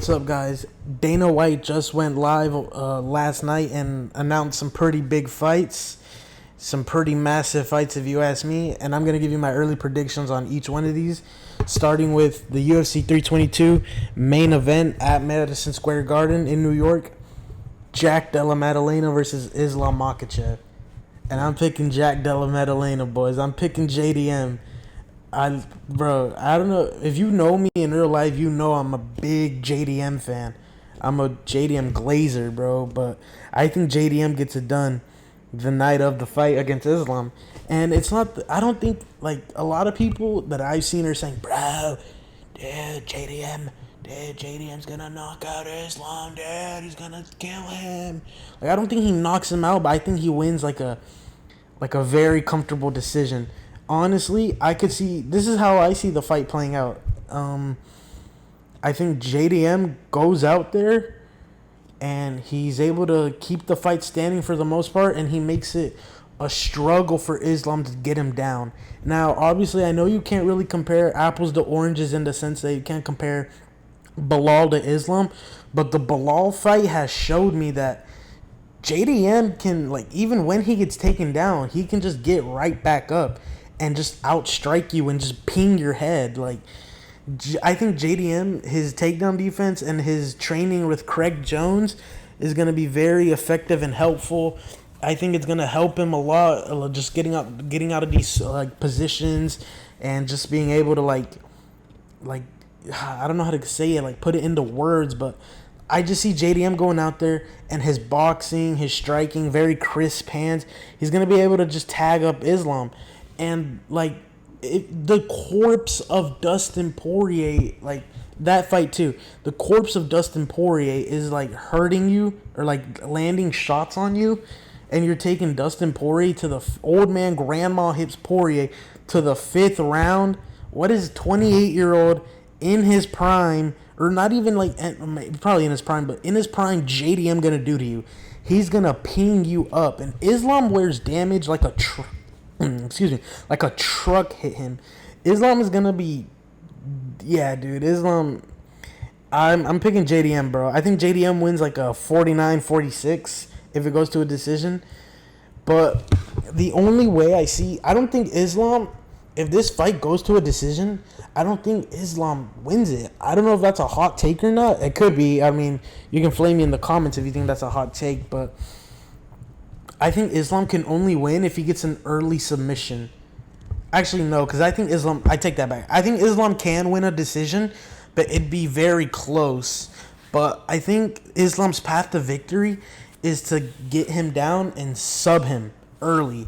What's up, guys? Dana White just went live last night and announced some pretty big fights, some pretty massive fights, if you ask me. And I'm going to give you my early predictions on each one of these, starting with the UFC 322 main event at Madison Square Garden in New York. Jack Della Maddalena versus Islam Makhachev. And I'm picking Jack Della Maddalena, boys. I'm picking JDM. I don't know. If you know me in real life, you know I'm a big JDM fan. I'm a JDM glazer, bro. But I think JDM gets it done the night of the fight against Islam. And it's not, I don't think, like, a lot of people that I've seen are saying, bro, dude, JDM's gonna knock out Islam, dude. He's gonna kill him. Like, I don't think he knocks him out, but I think he wins like a very comfortable decision. Honestly, I could see, this is how I see the fight playing out. I think JDM goes out there and he's able to keep the fight standing for the most part, and he makes it a struggle for Islam to get him down. Now, obviously, I know you can't really compare apples to oranges in the sense that you can't compare Bilal to Islam, but the Bilal fight has showed me that JDM can, like, even when he gets taken down, he can just get right back up and just outstrike you and just ping your head. Like, I think JDM, his takedown defense and his training with Craig Jones is going to be very effective and helpful. I think it's going to help him a lot, just getting out of these positions and just being able to like I don't know how to say it, like put it into words, but I just see JDM going out there and his boxing, his striking, very crisp hands. He's going to be able to just tag up Islam. And, like, the corpse of Dustin Poirier, like, that fight, too. The corpse of Dustin Poirier is, like, hurting you or, like, landing shots on you. And you're taking Dustin Poirier to the old man grandma hips Poirier to the 5th round. What is 28-year-old in his prime, or not even, like, probably in his prime, but in his prime, JDM going to do to you? He's going to ping you up. And Islam wears damage like a like a truck hit him. Islam is gonna be, yeah, dude. Islam, I'm picking JDM, bro. I think JDM wins like a 49-46 if it goes to a decision. But the only way I don't think Islam, if this fight goes to a decision, I don't think Islam wins it. I don't know if that's a hot take or not. It could be. I mean, you can flame me in the comments if you think that's a hot take, but I think Islam can only win if he gets an early submission. Actually, no, because I think Islam... I take that back. I think Islam can win a decision, but it'd be very close. But I think Islam's path to victory is to get him down and sub him early.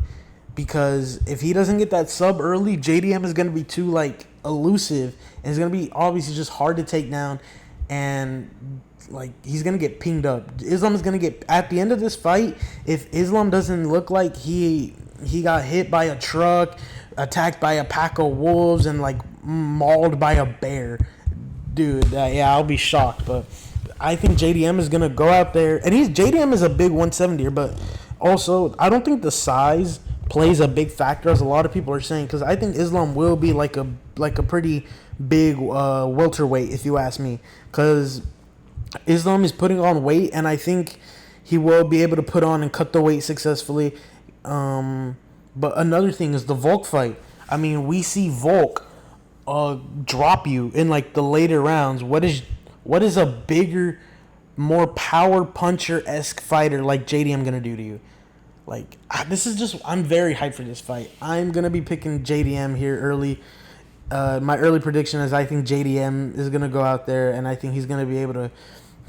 Because if he doesn't get that sub early, JDM is going to be too, like, elusive. And it's going to be obviously just hard to take down. And, like, he's going to get pinged up. Islam is going to get... At the end of this fight, if Islam doesn't look like he got hit by a truck, attacked by a pack of wolves, and, like, mauled by a bear, dude, yeah, I'll be shocked. But I think JDM is going to go out there. And JDM is a big 170er, but also, I don't think the size plays a big factor, as a lot of people are saying, because I think Islam will be like a pretty big welterweight, if you ask me, because Islam is putting on weight, and I think he will be able to put on and cut the weight successfully. But another thing is the Volk fight. I mean, we see Volk drop you in, like, the later rounds. What is a bigger, more power puncher-esque fighter like JDM gonna do to you? Like, I'm very hyped for this fight. I'm gonna be picking JDM here early. My early prediction is I think JDM is going to go out there, and I think he's going to be able to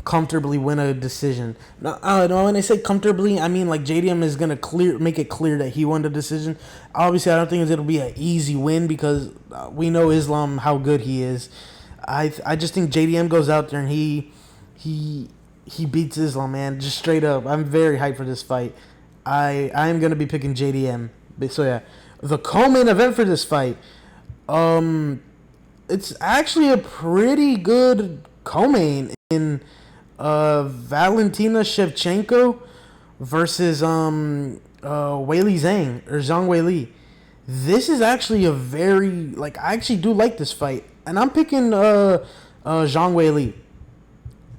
comfortably win a decision. No, when I say comfortably, I mean, like, JDM is going to make it clear that he won the decision. Obviously, I don't think it'll be an easy win because we know Islam, how good he is. I just think JDM goes out there and he beats Islam, man, just straight up. I'm very hyped for this fight. I'm going to be picking JDM. So, yeah, the co-main event for this fight, it's actually a pretty good co-main in Valentina Shevchenko versus Weili Zhang, or Zhang Weili. This is actually a very, like, I actually do like this fight, and I'm picking Zhang Weili.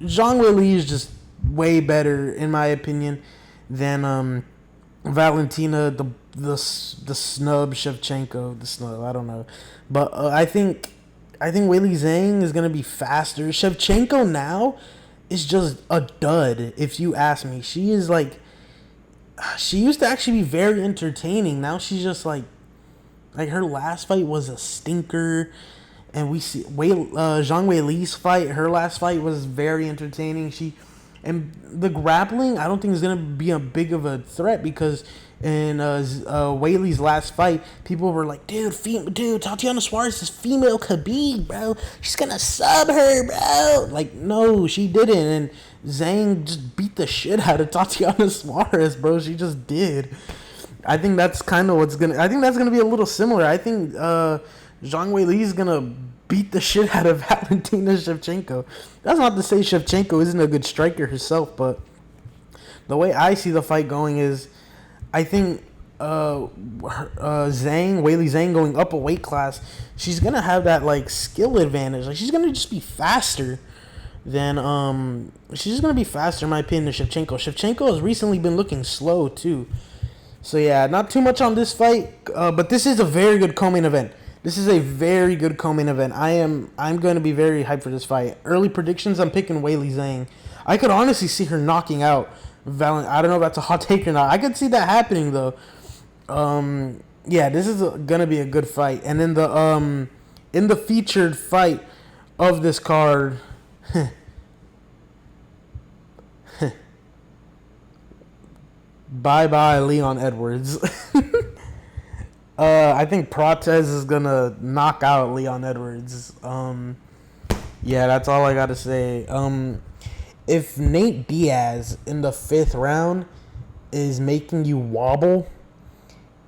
Zhang Weili is just way better in my opinion than Valentina the snub Shevchenko, the snub. I don't know, but I think Weili Zhang is gonna be faster. Shevchenko now is just a dud. If you ask me, she is like, she used to actually be very entertaining. Now she's just like her last fight was a stinker, and we see Zhang Weili's fight. Her last fight was very entertaining. And the grappling, I don't think is gonna be a big of a threat because in Weili's last fight, people were like, dude, Tatiana Suarez is female Khabib, bro. She's gonna sub her, bro. Like, no, she didn't. And Zhang just beat the shit out of Tatiana Suarez, bro. She just did. I think that's kind of what's gonna. I think that's gonna be a little similar. I think Zhang Weili is gonna beat the shit out of Valentina Shevchenko. That's not to say Shevchenko isn't a good striker herself, but the way I see the fight going is, I think Weili Zhang going up a weight class, she's gonna have that like skill advantage. Like she's gonna just be faster than she's just gonna be faster in my opinion than Shevchenko. Shevchenko has recently been looking slow too. So yeah, not too much on this fight, but this is a very good co-main event. This is a very good co-main event. I'm going to be very hyped for this fight. Early predictions, I'm picking Weili Zhang. I could honestly see her knocking out I don't know if that's a hot take or not. I could see that happening though. Yeah, this is gonna be a good fight. And then in the featured fight of this card, bye Leon Edwards. I think Protez is gonna knock out Leon Edwards. Yeah, that's all I gotta say. If Nate Diaz in the 5th round is making you wobble,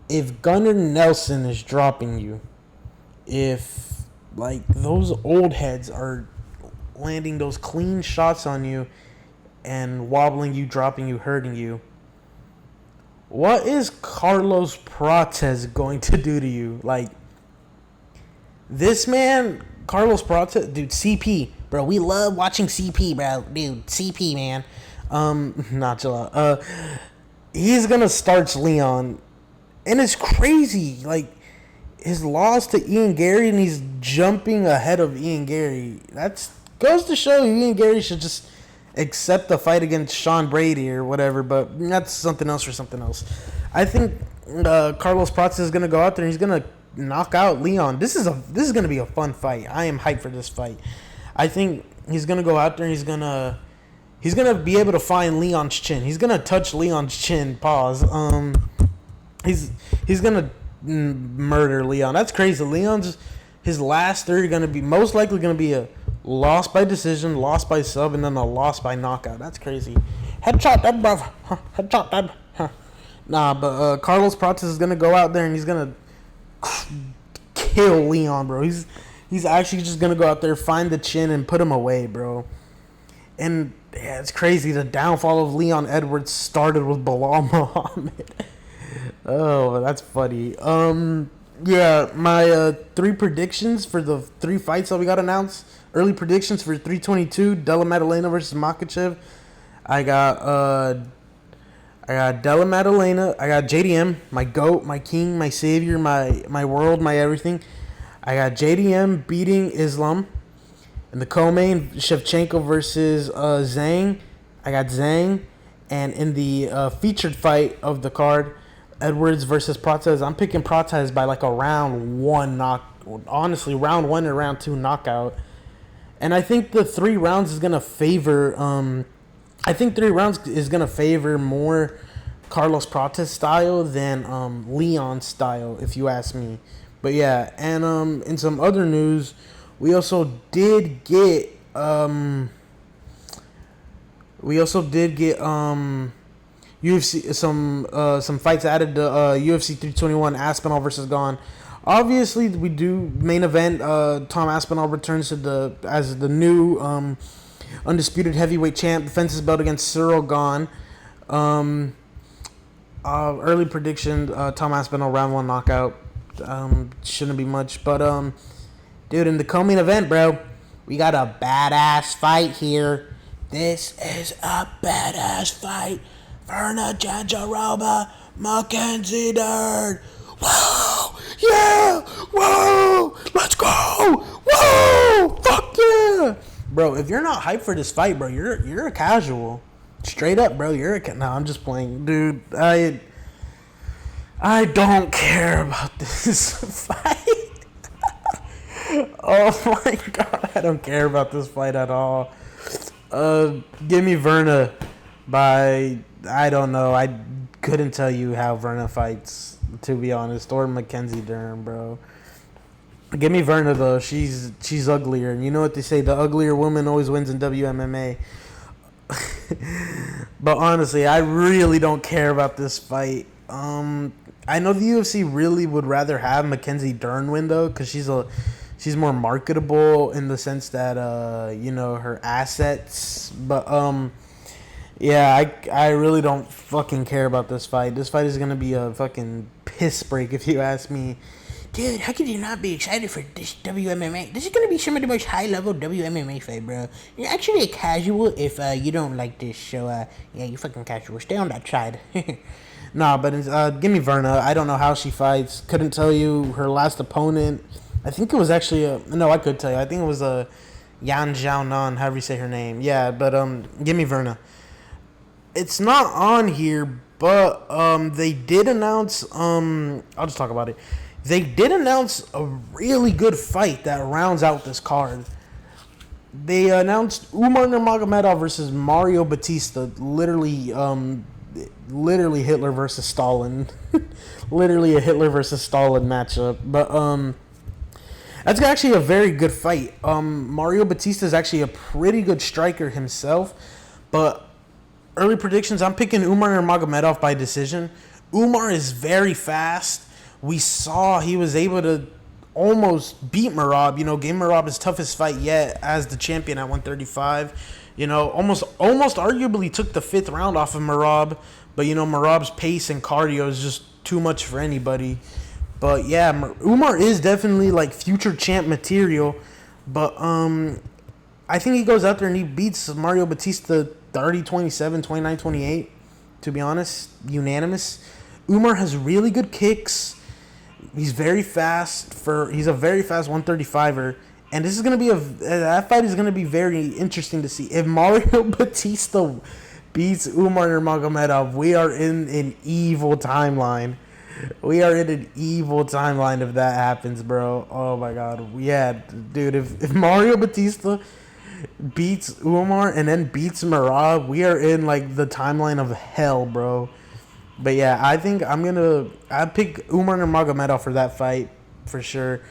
if Gunnar Nelson is dropping you, if like those old heads are landing those clean shots on you and wobbling you, dropping you, hurting you, what is Carlos Protez going to do to you? Like, this man, Carlos Protez, dude, CP, bro, we love watching CP, bro, dude, CP, man. Not chill out. He's gonna starch Leon, and it's crazy. Like, his loss to Ian Gary, and he's jumping ahead of Ian Gary. That goes to show you Ian Gary should just accept the fight against Sean Brady or whatever, but that's something else for something else. I think Carlos Protez is gonna go out there and he's gonna knock out Leon. This is gonna be a fun fight. I am hyped for this fight. I think he's gonna go out there and he's gonna be able to find Leon's chin. He's gonna touch Leon's chin. Pause. He's gonna murder Leon. That's crazy. Leon's his last 3 are gonna be most likely gonna be a loss by decision, loss by sub, and then a loss by knockout. That's crazy. Headshot that, bro. Headshot that. Nah, but Carlos Protez is gonna go out there and he's gonna kill Leon, bro. He's actually just gonna go out there, find the chin, and put him away, bro. And yeah, it's crazy. The downfall of Leon Edwards started with Bilal Muhammad. Oh, that's funny. Yeah, my 3 predictions for the 3 fights that we got announced. Early predictions for 322, Della Maddalena versus Makhachev. I got Della Maddalena. I got JDM, my GOAT, my king, my savior, my world, my everything. I got JDM beating Islam. In the co-main, Shevchenko versus Zhang. I got Zhang. And in the featured fight of the card, Edwards versus Protez. I'm picking Protez by like a round 1 honestly, round 1 and round 2 knockout. And I think the 3 rounds is gonna favor. I think 3 rounds is gonna favor more Carlos Protez style than Leon style, if you ask me. But yeah, and in some other news, we also did get UFC some fights added to UFC 321. Aspinall versus Gane. Obviously, we do main event. Tom Aspinall returns to as the new undisputed heavyweight champ. Defends his belt against Cyril Gane. Early prediction: Tom Aspinall round 1 knockout. Shouldn't be much, but dude, in the co-main event, bro, we got a badass fight here. This is a badass fight. Verna Janjaroba, Mackenzie Dern. Whoa! Yeah! Whoa! Let's go! Whoa! Fuck yeah! Bro, if you're not hyped for this fight, bro, you're a casual. Straight up, bro, you're a... No, I'm just playing. Dude, I don't care about this fight. Oh my god, I don't care about this fight at all. Give me Verna by... I don't know. I couldn't tell you how Verna fights, to be honest. Or Mackenzie Dern, bro. Give me Verna, though. She's uglier. And you know what they say, the uglier woman always wins in WMMA. But honestly, I really don't care about this fight. I know the UFC really would rather have Mackenzie Dern win, though, because she's more marketable in the sense that, her assets. But, yeah, I really don't fucking care about this fight. This fight is going to be a fucking piss break, if you ask me. Dude, how could you not be excited for this WMMA? This is going to be some of the most high-level WMMA fight, bro. You're actually a casual if you don't like this, so, yeah, you fucking casual. Stay on that side. Nah, but give me Verna. I don't know how she fights. Couldn't tell you her last opponent. I think it was actually no, I could tell you. I think it was Yan Xiaonan, however you say her name. Yeah, but give me Verna. It's not on here, but they did announce I'll just talk about it. They did announce a really good fight that rounds out this card. They announced Umar Nurmagomedov versus Mario Batista. Literally Hitler versus Stalin. Literally a Hitler versus Stalin matchup. But that's actually a very good fight. Mario Batista is actually a pretty good striker himself, but early predictions, I'm picking Umar Nurmagomedov by decision. Umar is very fast. We saw he was able to almost beat Merab. Gave Merab his toughest fight yet as the champion at 135. Almost arguably took the 5th round off of Merab. But, Merab's pace and cardio is just too much for anybody. But, yeah, Umar is definitely, future champ material. But I think he goes out there and he beats Mario Batista 30-27, 29-28, to be honest. Unanimous. Umar has really good kicks. He's very fast. He's a very fast 135er. And this is going to be that fight is going to be very interesting to see. If Mario Batista beats Umar Nurmagomedov, we are in an evil timeline. We are in an evil timeline if that happens, bro. Oh, my God. Yeah, dude, if Mario Batista beats Umar and then beats Merab, we are in, the timeline of hell, bro. But, yeah, I think I pick Umar Nurmagomedov for that fight for sure.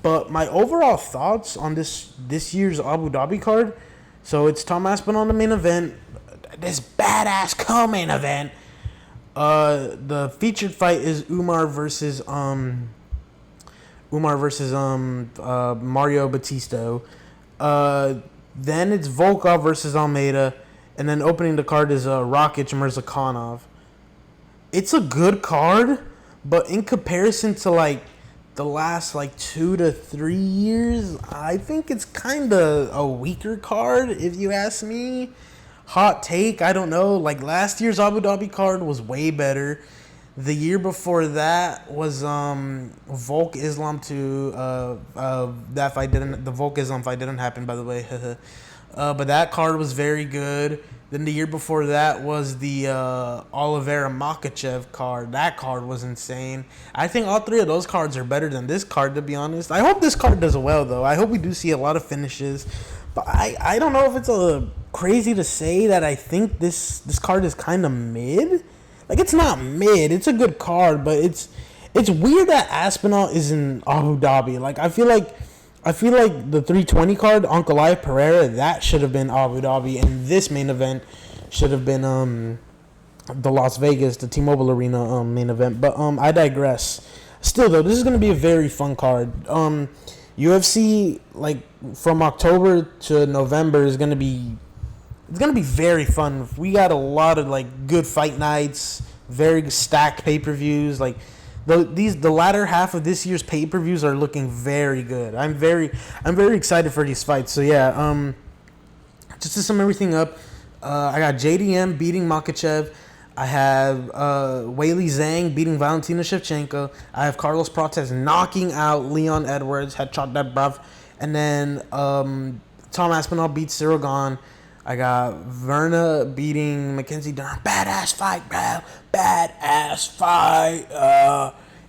But my overall thoughts on this year's Abu Dhabi card, so it's Tom Aspinall on the main event, this badass co-main event. The featured fight is Umar versus Mario Batista. Then it's Volkov versus Almeida, and then opening the card is Rakic Mirzakhanov. It's a good card, but in comparison to the last 2 to 3 years, I think it's kind of a weaker card, if you ask me. Hot take, I don't know. Last year's Abu Dhabi card was way better. The year before that was Volk Islam that fight didn't. The Volk Islam fight didn't happen, by the way. But that card was very good. Then the year before that was the Oliveira Makachev card. That card was insane. I think all 3 of those cards are better than this card, to be honest. I hope this card does well, though. I hope we do see a lot of finishes. But I don't know if it's crazy to say that I think this card is kind of mid. It's not mid. It's a good card, but it's weird that Aspinall is in Abu Dhabi. I feel like the 320 card, Ankalaev Pereira, that should have been Abu Dhabi, and this main event should have been the Las Vegas, the T-Mobile Arena main event. But I digress. Still, though, this is going to be a very fun card. UFC, from October to November is going to be... It's going to be very fun. We got a lot of, good fight nights, very stacked pay-per-views. The latter half of this year's pay-per-views are looking very good. I'm very excited for these fights. So, yeah, just to sum everything up, I got JDM beating Makachev. I have Weili Zhang beating Valentina Shevchenko. I have Carlos Prates knocking out Leon Edwards. Had shot that bruv. And then Tom Aspinall beats Cyril Gahn. I got Verna beating Mackenzie Dern. Badass fight, bro. Badass fight.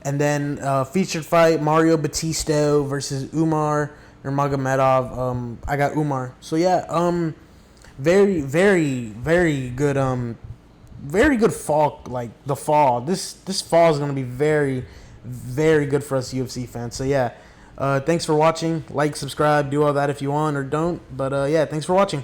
And then featured fight, Mario Batista versus Umar Nurmagomedov. I got Umar. So yeah, very, very good. Very good fall. Like the fall. This fall is gonna be very, very good for us UFC fans. So yeah, thanks for watching. Like, subscribe, do all that if you want or don't. But yeah, thanks for watching.